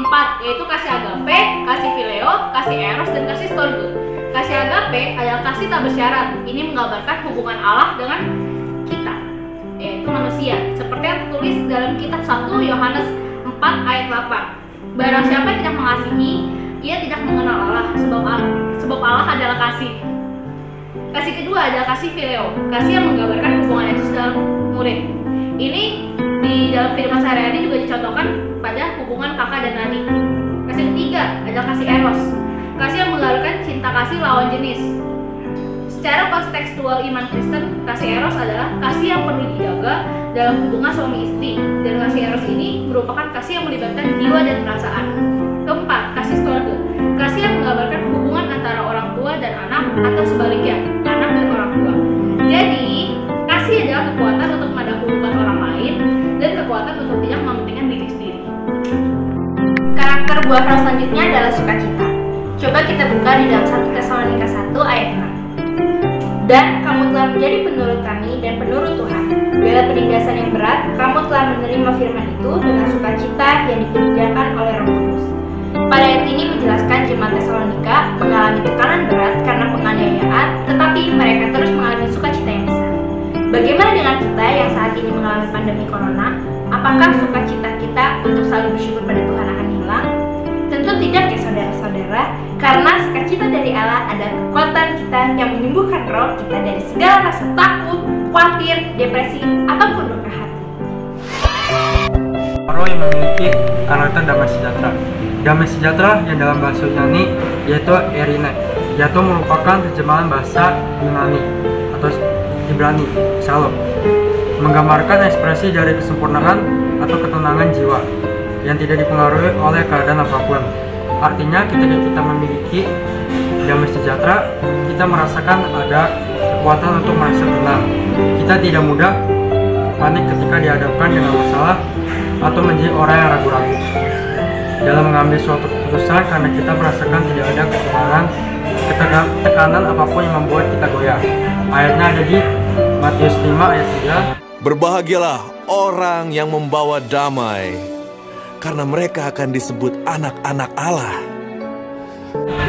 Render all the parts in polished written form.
4, yaitu kasih agape, kasih phileo, kasih eros, dan kasih storge. Kasih agape adalah kasih tak bersyarat. Ini menggambarkan hubungan Allah dengan kita, yaitu manusia, seperti yang tertulis dalam kitab 1 Yohanes 4 ayat 8. Barang siapa tidak mengasihi, ia tidak mengenal Allah, sebab Allah adalah kasih. Kasih kedua adalah kasih phileo, kasih yang menggambarkan hubungan Yesus dalam murid. Ini di dalam kehidupan sehari-hari juga dicontohkan pada hubungan kakak dan adik. Kasih ketiga adalah kasih eros, kasih yang menggambarkan cinta kasih lawan jenis. Secara kontekstual iman Kristen, kasih eros adalah kasih yang perlu dijaga dalam hubungan suami istri, dan kasih eros ini merupakan kasih yang melibatkan jiwa dan perasaan. Keempat, kasih storge, kasih yang menggambarkan hubungan antara orang tua dan anak, atau sebaliknya, anak dan orang tua. Jadi, kasih adalah kekuatan untuk mendahulukan orang lain dan kekuatan untuk tidak mementingkan diri sendiri. Karakter buah roh selanjutnya adalah sukacita. Coba kita buka di dalam 1 Tesalonika 1 ayat 6. Dan kamu telah menjadi penurut kami dan penurut Tuhan. Dalam penindasan yang berat, kamu telah menerima firman itu dengan sukacita yang dikerjakan oleh Roh Kudus. Pada ayat ini menjelaskan jemaat Tesalonika mengalami tekanan berat karena penganiayaan, tetapi mereka terus mengalami sukacita yang besar. Bagaimana dengan kita yang saat ini mengalami pandemi corona? Apakah sukacita kita untuk selalu bersyukur pada Tuhan akan hilang? Tentu tidak ya saudara-saudara, karena sukacita dari Allah adalah kekuatan kita yang menyembuhkan roh kita dari segala rasa takut, khawatir, depresi, ataupun duka hati. Roh yang memiliki karakter damai sejahtera. Damai sejahtera yang dalam bahasa Yunani yaitu Erine, yaitu merupakan terjemahan bahasa Yunani atau Ibrani, Shalom, menggambarkan ekspresi dari kesempurnaan atau ketenangan jiwa yang tidak dipengaruhi oleh keadaan apapun. Artinya ketika kita memiliki damai sejahtera, kita merasakan ada kekuatan untuk merasa tenang. Kita tidak mudah panik ketika dihadapkan dengan masalah atau menjadi orang yang ragu-ragu dalam mengambil suatu keputusan, karena kita merasakan tidak ada tekanan apapun yang membuat kita goyah. Ayatnya ada di Matius 5 ayat 9. Berbahagialah orang yang membawa damai, karena mereka akan disebut anak-anak Allah.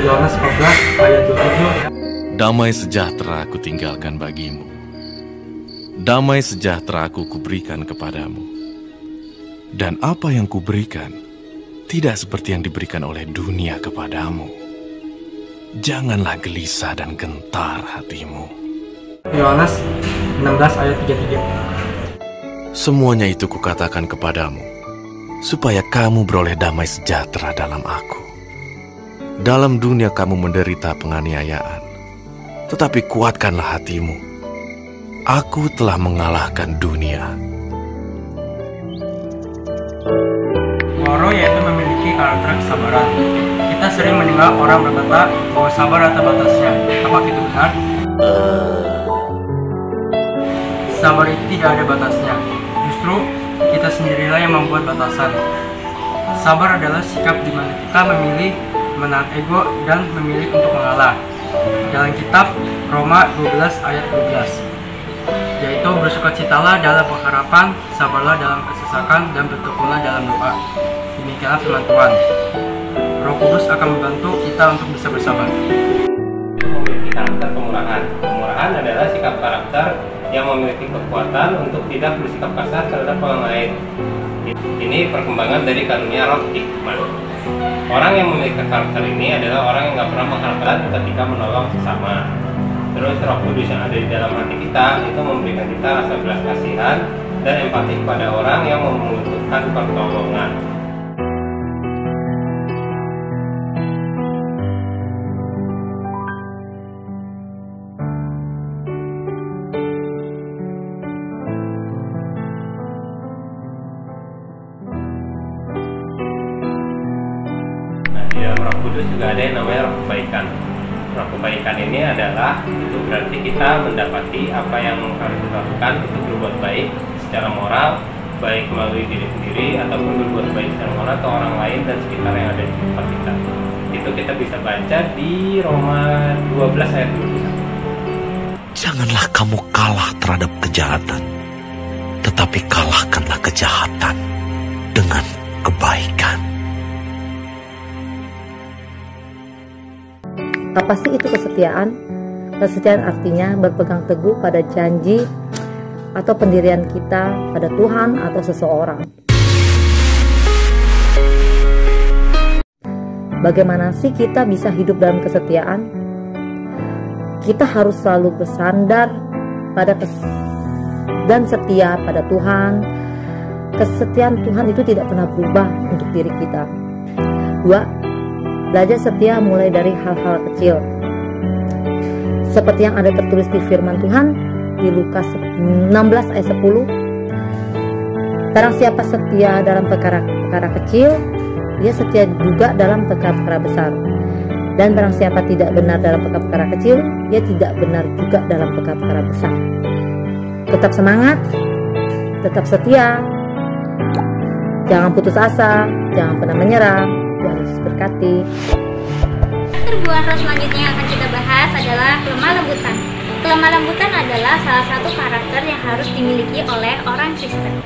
Yohanes 14 ayat 27. Damai sejahtera aku tinggalkan bagimu. Damai sejahtera aku kuberikan kepadamu. Dan apa yang kuberikan tidak seperti yang diberikan oleh dunia kepadamu. Janganlah gelisah dan gentar hatimu. Yohanes 16 ayat 33. Semuanya itu kukatakan kepadamu, supaya kamu beroleh damai sejahtera dalam aku. Dalam dunia kamu menderita penganiayaan, tetapi kuatkanlah hatimu. Aku telah mengalahkan dunia. Roh yaitu memiliki karakter kesabaran. Kita sering mendengar orang berkata bahwa sabar ada batasnya. Apakah itu benar? Sabar itu tidak ada batasnya. Justru kita sendirilah yang membuat batasan. Sabar adalah sikap di mana kita memilih menahan ego dan memilih untuk mengalah. Dalam kitab Roma 12 ayat 12, yaitu bersukacitalah dalam pengharapan, sabarlah dalam kesesakan, dan bertekunlah dalam doa. Demikianlah firman Tuhan. Roh Kudus akan membantu kita untuk bisa bersabar. Memiliki karakter kemurahan. Kemurahan adalah sikap karakter yang memiliki kekuatan untuk tidak bersikap kasar terhadap orang lain. Ini perkembangan dari karunia roh hikmat. Orang yang memiliki karakter ini adalah orang yang nggak pernah mengharapkan ketika menolong sesama. Terus Roh Kudus yang ada di dalam hati kita itu memberikan kita rasa belas kasihan dan empati kepada orang yang membutuhkan pertolongan. Di dalam Roh Kudus juga ada yang namanya roh kebaikan. Roh kebaikan ini adalah itu berarti kita mendapati apa yang harus kita lakukan untuk berbuat baik secara moral, baik melalui diri sendiri ataupun berbuat baik secara moral ke orang lain dan sekitar yang ada di tempat kita. Itu kita bisa baca di Roma 12 ayat 21. Janganlah kamu kalah terhadap kejahatan, tetapi kalahkanlah kejahatan dengan kebaikan. Apa sih itu kesetiaan? Kesetiaan artinya berpegang teguh pada janji atau pendirian kita pada Tuhan atau seseorang. Bagaimana sih kita bisa hidup dalam kesetiaan? Kita harus selalu bersandar pada dan setia pada Tuhan. Kesetiaan Tuhan itu tidak pernah berubah untuk diri kita. 2. Belajar setia mulai dari hal-hal kecil. Seperti yang ada tertulis di firman Tuhan di Lukas 16 ayat 10. Barang siapa setia dalam perkara kecil, ia setia juga dalam perkara besar. Dan barang siapa tidak benar dalam perkara kecil, ia tidak benar juga dalam perkara besar. Tetap semangat, tetap setia, jangan putus asa, jangan pernah menyerah. Tuhan Yesus berkati. Karakter roh selanjutnya yang akan kita bahas adalah kelemah lembutan. Kelemah lembutan adalah salah satu karakter yang harus dimiliki oleh orang Kristen.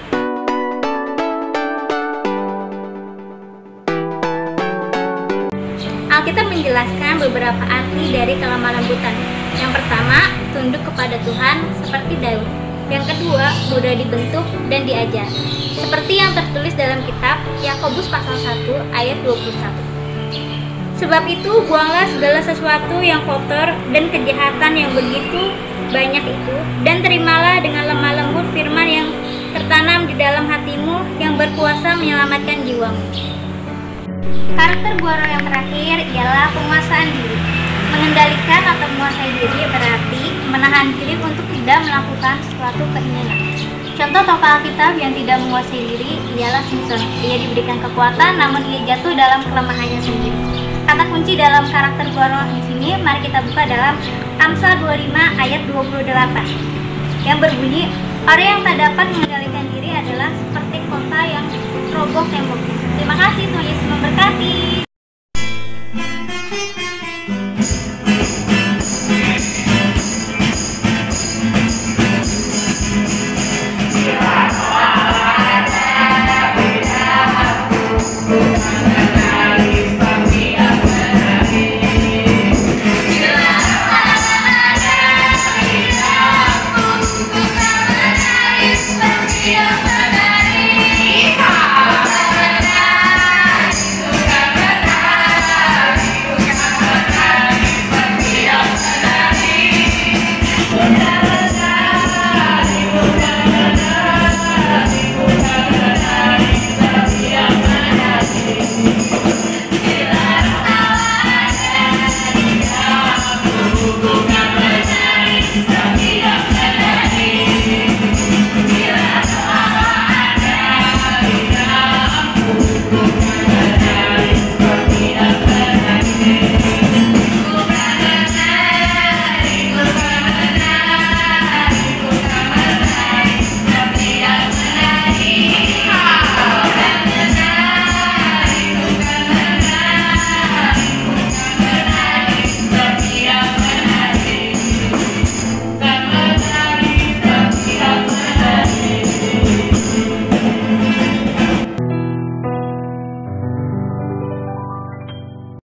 Alkitab menjelaskan beberapa arti dari kelemah lembutan. Yang pertama, tunduk kepada Tuhan seperti Daud. Yang kedua, mudah dibentuk dan diajar. Seperti yang tertulis dalam kitab Yakobus pasal 1 ayat 21. Sebab itu, buanglah segala sesuatu yang kotor dan kejahatan yang begitu banyak itu, dan terimalah dengan lemah lembut firman yang tertanam di dalam hatimu yang berkuasa menyelamatkan jiwamu. Karakter buah roh yang terakhir ialah penguasaan diri. Mengendalikan atau menguasai diri berarti menahan diri untuk tidak melakukan suatu keinginan. Contoh tokoh Alkitab yang tidak menguasai diri ialah Simpson. Ia diberikan kekuatan namun ia jatuh dalam kelemahannya sendiri. Kata kunci dalam karakter buah roh di sini mari kita buka dalam Amsal 25 ayat 28 yang berbunyi, orang yang tak dapat mengendalikan diri adalah seperti kota yang roboh temboknya. Terima kasih, Tuhan Yesus memberkati. Terima kasih.